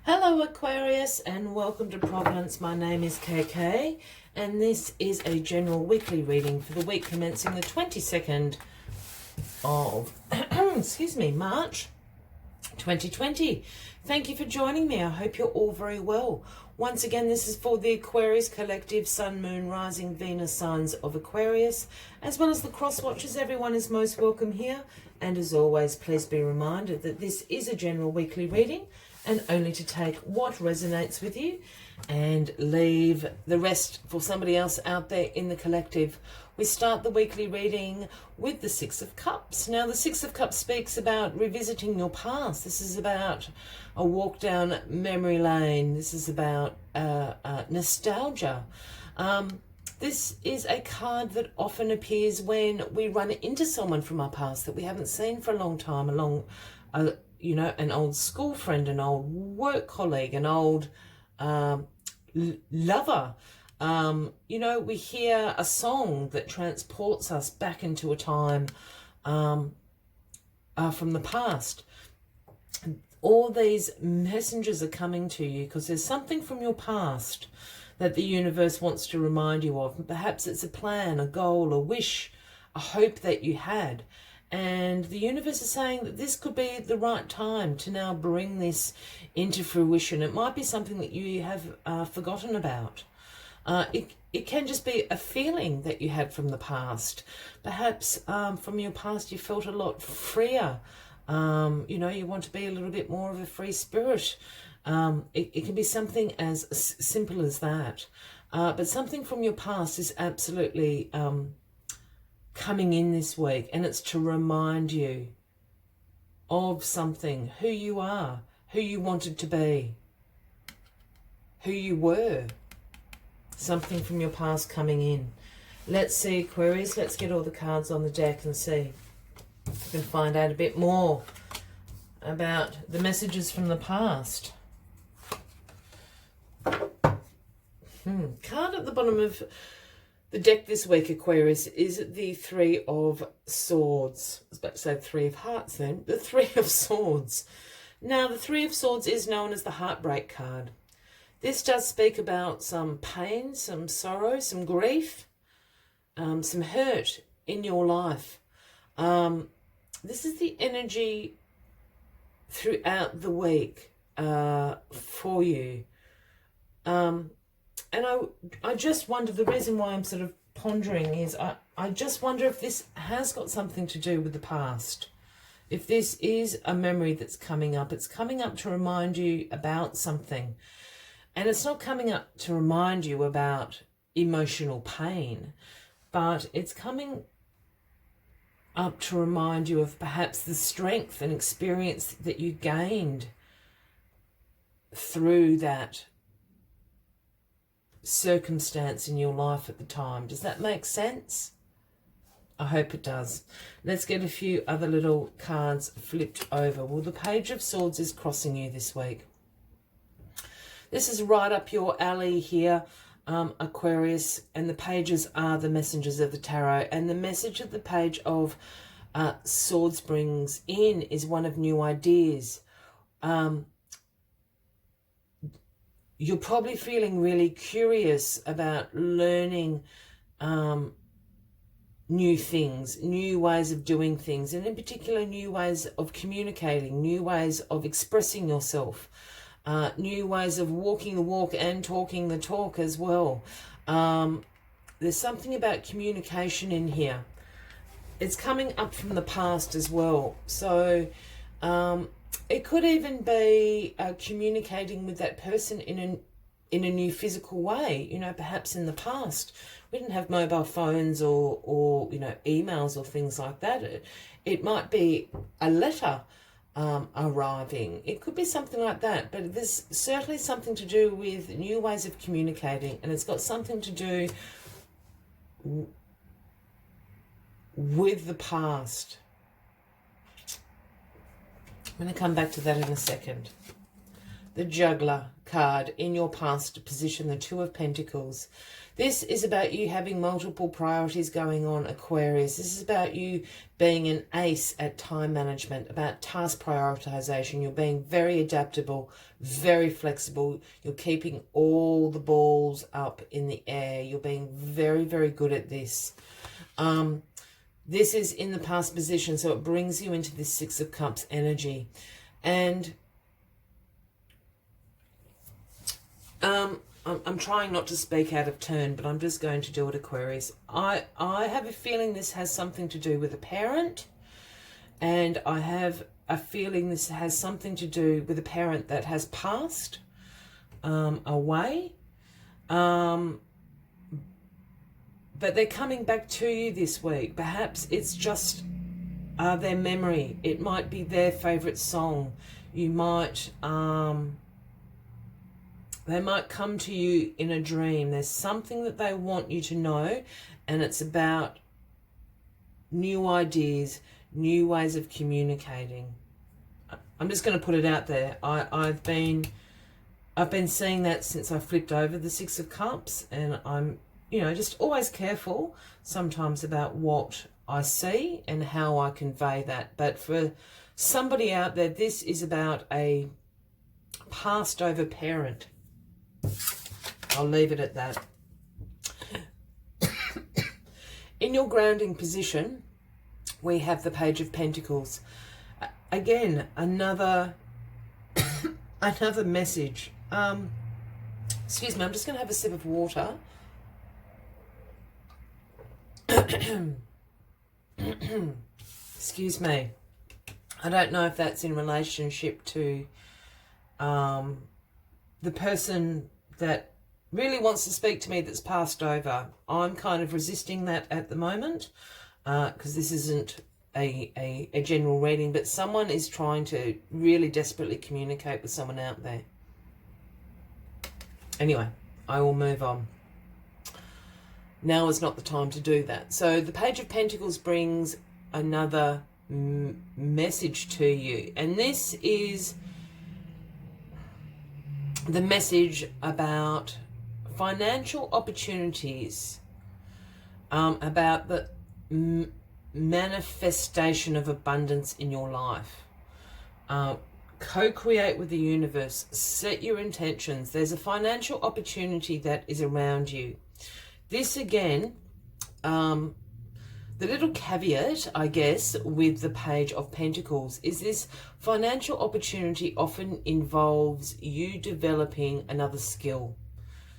Hello Aquarius and welcome to Providence. My name is KK and this is a general weekly reading for the week commencing the 22nd of March 2020. Thank you for joining me. I hope you're all very well. Once again, this is for the Aquarius Collective, Sun, Moon, Rising, Venus signs of Aquarius, as well as the cross watchers. Everyone is most welcome here. And as always, please be reminded that this is a general weekly reading and only to take what resonates with you and leave the rest for somebody else out there in the collective. We start the weekly reading with the Six of Cups. Now, the Six of Cups speaks about revisiting your past. This is about a walk down memory lane. This is about nostalgia. This is a card that often appears when we run into someone from our past that we haven't seen for a long time, an old school friend, an old work colleague, an old lover. We hear a song that transports us back into a time from the past. All these messengers are coming to you because there's something from your past that the universe wants to remind you of. Perhaps it's a plan, a goal, a wish, a hope that you had. And the universe is saying that this could be the right time to now bring this into fruition. It might be something that you have forgotten about. It can just be a feeling that you had from the past. Perhaps from your past you felt a lot freer. You want to be a little bit more of a free spirit. It can be something as simple as that. But something from your past is absolutely coming in this week, and it's to remind you of something, who you are, who you wanted to be, who you were. Something from your past coming in. Let's see, Aquarius, let's get all the cards on the deck and see if we can find out a bit more about the messages from the past. Card at the bottom of the deck this week, Aquarius, is the Three of Swords. I was about to say Three of Hearts then. The Three of Swords. Now, the Three of Swords is known as the Heartbreak card. This does speak about some pain, some sorrow, some grief, some hurt in your life. This is the energy throughout the week for you. And I just wonder, the reason why I'm sort of pondering is I just wonder if this has got something to do with the past. If this is a memory that's coming up, it's coming up to remind you about something. And it's not coming up to remind you about emotional pain, but it's coming up to remind you of perhaps the strength and experience that you gained through that circumstance in your life at the time. Does that make sense? I hope it does. Let's get a few other little cards flipped over. Well, the Page of Swords is crossing you this week. This is right up your alley here, Aquarius, and the pages are the messengers of the tarot, and the message that the Page of Swords brings in is one of new ideas. You're probably feeling really curious about learning new things, new ways of doing things, and in particular new ways of communicating, new ways of expressing yourself, new ways of walking the walk and talking the talk as well. There's something about communication in here. It's coming up from the past as well. So it could even be communicating with that person in a new physical way. Perhaps in the past we didn't have mobile phones or emails or things like that. It might be a letter arriving. It could be something like that, but there's certainly something to do with new ways of communicating, and it's got something to do with the past. I'm going to come back to that in a second. the Juggler card in your past position, the Two of Pentacles. This is about you having multiple priorities going on, Aquarius. This is about you being an ace at time management, about task prioritization. You're being very adaptable, very flexible. You're keeping all the balls up in the air. You're being very, very good at this. This is in the past position, so it brings you into this Six of Cups energy. And I'm trying not to speak out of turn, but I'm just going to do it, Aquarius. I have a feeling this has something to do with a parent, and I have a feeling this has something to do with a parent that has passed away. But they're coming back to you this week. Perhaps it's just their memory. It might be their favourite song. You might... they might come to you in a dream. There's something that they want you to know, and it's about new ideas, new ways of communicating. I'm just going to put it out there. I've been seeing that since I flipped over the Six of Cups, and I'm, you know, just always careful sometimes about what I see and how I convey that. But for somebody out there, this is about a passed over parent. I'll leave it at that. In your grounding position, we have the Page of Pentacles. Again, another message. Excuse me, I'm just going to have a sip of water. Excuse me. I don't know if that's in relationship to the person that really wants to speak to me that's passed over. I'm kind of resisting that at the moment because this isn't a general reading, but someone is trying to really desperately communicate with someone out there. Anyway, I will move on. Now is not the time to do that. So the Page of Pentacles brings another message to you, and this is the message about financial opportunities, about the manifestation of abundance in your life. Co-create with the universe. Set your intentions. There's a financial opportunity that is around you. This again, the little caveat, I guess, with the Page of Pentacles is this financial opportunity often involves you developing another skill.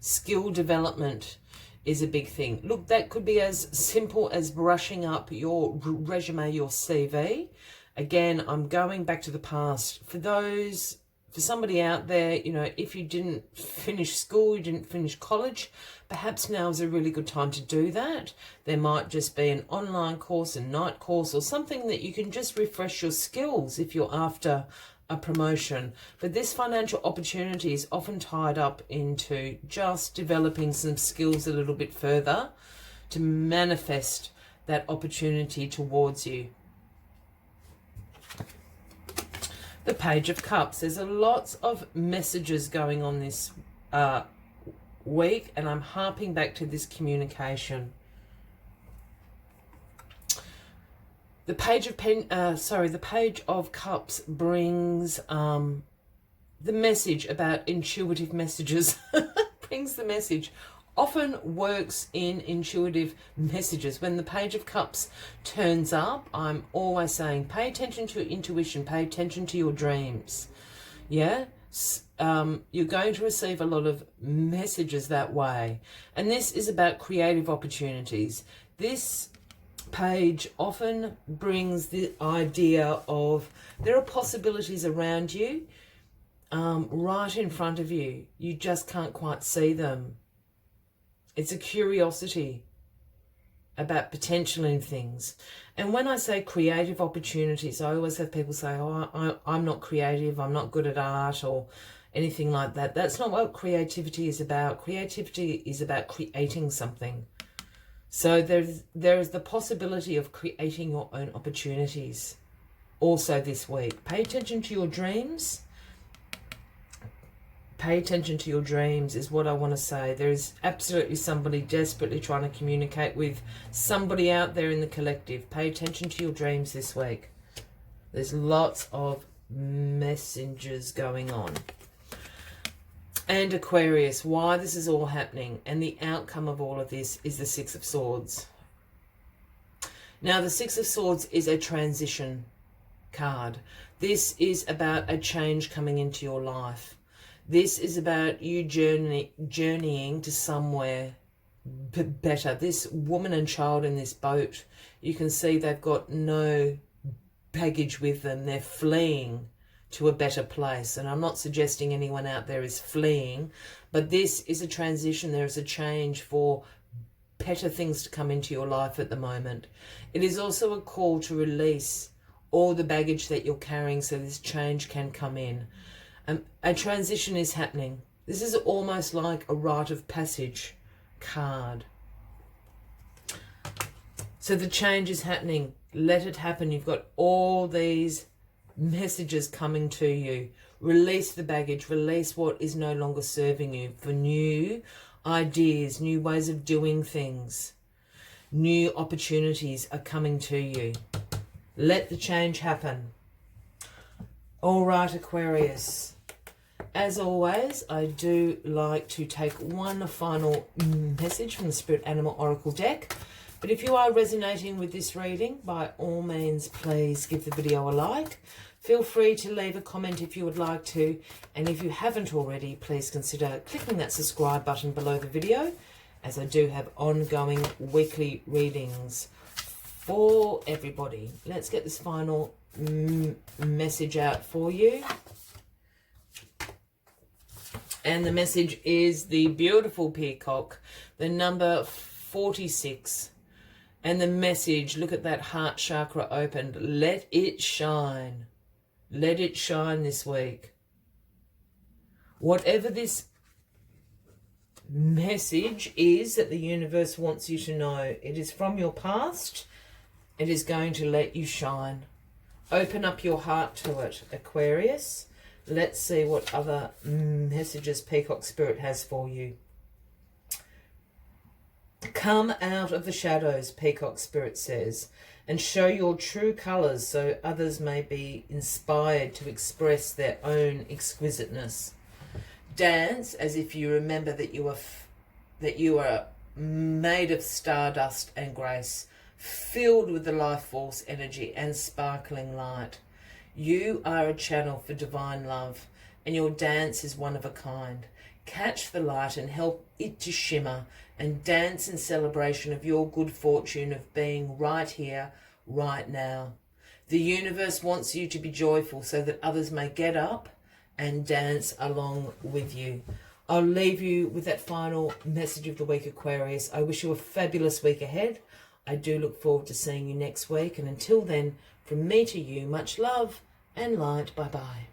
Skill development is a big thing. Look, that could be as simple as brushing up your resume, your CV. Again, I'm going back to the past. For somebody out there, you know, if you didn't finish school, you didn't finish college, perhaps now is a really good time to do that. There might just be an online course, a night course, or something that you can just refresh your skills if you're after a promotion. But this financial opportunity is often tied up into just developing some skills a little bit further to manifest that opportunity towards you. The Page of Cups. There's a lots of messages going on this week, and I'm harping back to this communication. The Page of Cups brings the message about intuitive messages. Brings the message. Often works in intuitive messages. When the Page of Cups turns up, I'm always saying, pay attention to your intuition, pay attention to your dreams. Yeah? You're going to receive a lot of messages that way. And this is about creative opportunities. This page often brings the idea of there are possibilities around you, right in front of you. You just can't quite see them. It's a curiosity about potential in things. And when I say creative opportunities, I always have people say, oh, I'm not creative, I'm not good at art or anything like that. That's not what creativity is about. Creativity is about creating something. So there is the possibility of creating your own opportunities also this week. Pay attention to your dreams. Pay attention to your dreams is what I want to say. There is absolutely somebody desperately trying to communicate with somebody out there in the collective. Pay attention to your dreams this week. There's lots of messengers going on. And Aquarius, why this is all happening and the outcome of all of this is the Six of Swords. Now, the Six of Swords is a transition card. This is about a change coming into your life. This is about you journeying to somewhere better. This woman and child in this boat, you can see they've got no baggage with them. They're fleeing to a better place. And I'm not suggesting anyone out there is fleeing, but this is a transition. There is a change for better things to come into your life at the moment. It is also a call to release all the baggage that you're carrying so this change can come in. A transition is happening. This is almost like a rite of passage card. So the change is happening. Let it happen. You've got all these messages coming to you. Release the baggage. Release what is no longer serving you for new ideas, new ways of doing things. New opportunities are coming to you. Let the change happen. All right, Aquarius. As always, I do like to take one final message from the Spirit Animal Oracle deck. But if you are resonating with this reading, by all means, please give the video a like. Feel free to leave a comment if you would like to. And if you haven't already, please consider clicking that subscribe button below the video, as I do have ongoing weekly readings for everybody. Let's get this final message out for you. And the message is the beautiful peacock, the number 46. And the message, look at that heart chakra opened. Let it shine. Let it shine this week. Whatever this message is that the universe wants you to know, it is from your past. It is going to let you shine. Open up your heart to it, Aquarius. Let's see what other messages Peacock Spirit has for you. Come out of the shadows, Peacock Spirit says, and show your true colours so others may be inspired to express their own exquisiteness. Dance as if you remember that you are made of stardust and grace, filled with the life force energy and sparkling light. You are a channel for divine love, and your dance is one of a kind. Catch the light and help it to shimmer, and dance in celebration of your good fortune of being right here, right now. The universe wants you to be joyful so that others may get up and dance along with you. I'll leave you with that final message of the week, Aquarius. I wish you a fabulous week ahead. I do look forward to seeing you next week. And until then, from me to you, much love and light. Bye-bye.